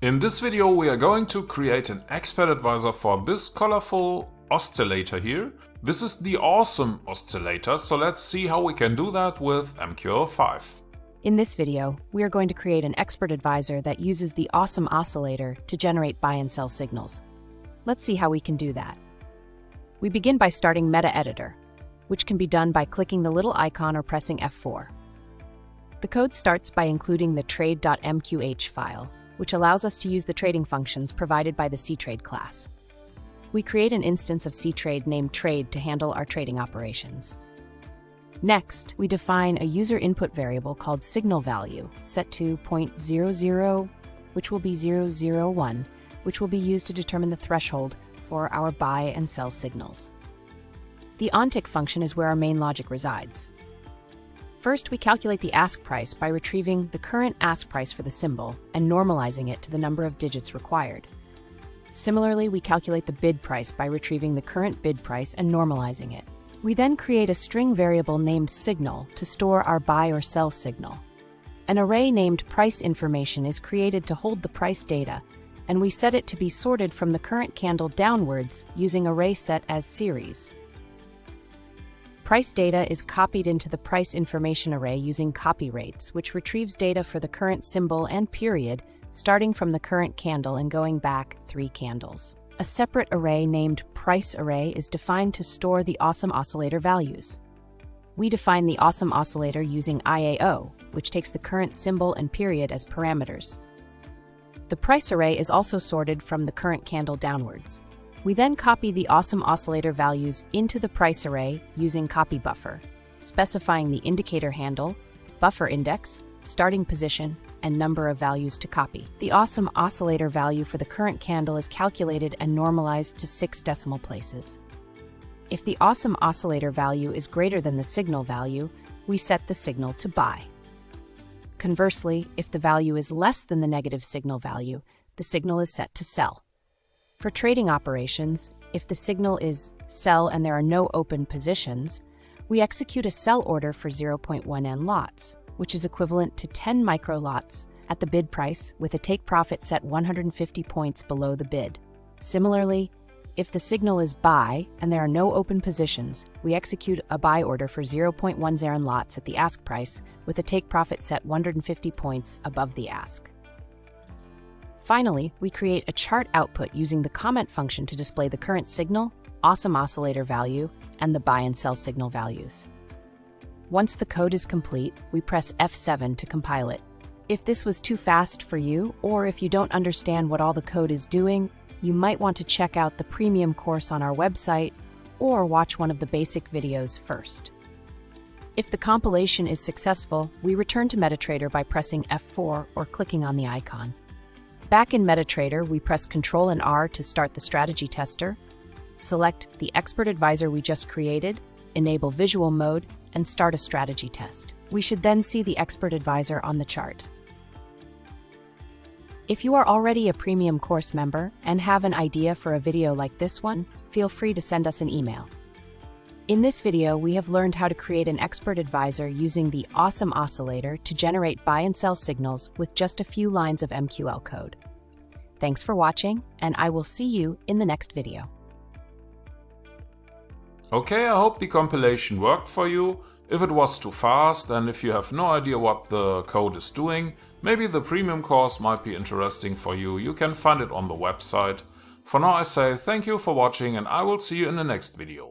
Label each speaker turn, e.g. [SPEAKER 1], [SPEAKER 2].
[SPEAKER 1] In this video we are going to create an expert advisor for this colorful oscillator here. This is the Awesome Oscillator, so let's see how we can do that with MQL5.
[SPEAKER 2] In this video, we are going to create an expert advisor that uses the Awesome Oscillator to generate buy and sell signals. Let's see how we can do that. We begin by starting Metaeditor, which can be done by clicking the little icon or pressing F4. The code starts by including the Trade.mqh file, which allows us to use the trading functions provided by the CTrade class. We create an instance of CTrade named Trade to handle our trading operations. Next, we define a user input variable called SignalValue, set to 0.00, which will be 001, which will be used to determine the threshold for our buy and sell signals. The OnTick function is where our main logic resides. First, we calculate the ask price by retrieving the current ask price for the symbol and normalizing it to the number of digits required. Similarly, we calculate the bid price by retrieving the current bid price and normalizing it. We then create a string variable named signal to store our buy or sell signal. An array named price information is created to hold the price data, and we set it to be sorted from the current candle downwards using array set as series. Price data is copied into the price information array using copy rates, which retrieves data for the current symbol and period, starting from the current candle and going back 3 candles. A separate array named price array is defined to store the Awesome Oscillator values. We define the Awesome Oscillator using IAO, which takes the current symbol and period as parameters. The price array is also sorted from the current candle downwards. We then copy the Awesome Oscillator values into the price array using copy buffer, specifying the indicator handle, buffer index, starting position, and number of values to copy. The Awesome Oscillator value for the current candle is calculated and normalized to 6 decimal places. If the Awesome Oscillator value is greater than the signal value, we set the signal to buy. Conversely, if the value is less than the negative signal value, the signal is set to sell. For trading operations, if the signal is sell and there are no open positions, we execute a sell order for 0.1n lots, which is equivalent to 10 micro lots at the bid price with a take profit set 150 points below the bid. Similarly, if the signal is buy and there are no open positions, we execute a buy order for 0.10 lots at the ask price with a take profit set 150 points above the ask. Finally, we create a chart output using the comment function to display the current signal, Awesome Oscillator value, and the buy and sell signal values. Once the code is complete, we press F7 to compile it. If this was too fast for you, or if you don't understand what all the code is doing, you might want to check out the premium course on our website, or watch one of the basic videos first. If the compilation is successful, we return to Metaeditor by pressing F4 or clicking on the icon. Back in Metaeditor, we press Ctrl and R to start the strategy tester, select the expert advisor we just created, enable visual mode, and start a strategy test. We should then see the expert advisor on the chart. If you are already a premium course member and have an idea for a video like this one, feel free to send us an email. In this video, we have learned how to create an expert advisor using the Awesome Oscillator to generate buy and sell signals with just a few lines of MQL code. Thanks for watching, and I will see you in the next video.
[SPEAKER 1] Okay, I hope the compilation worked for you. If it was too fast and if you have no idea what the code is doing, maybe the premium course might be interesting for you. You can find it on the website. For now I say thank you for watching and I will see you in the next video.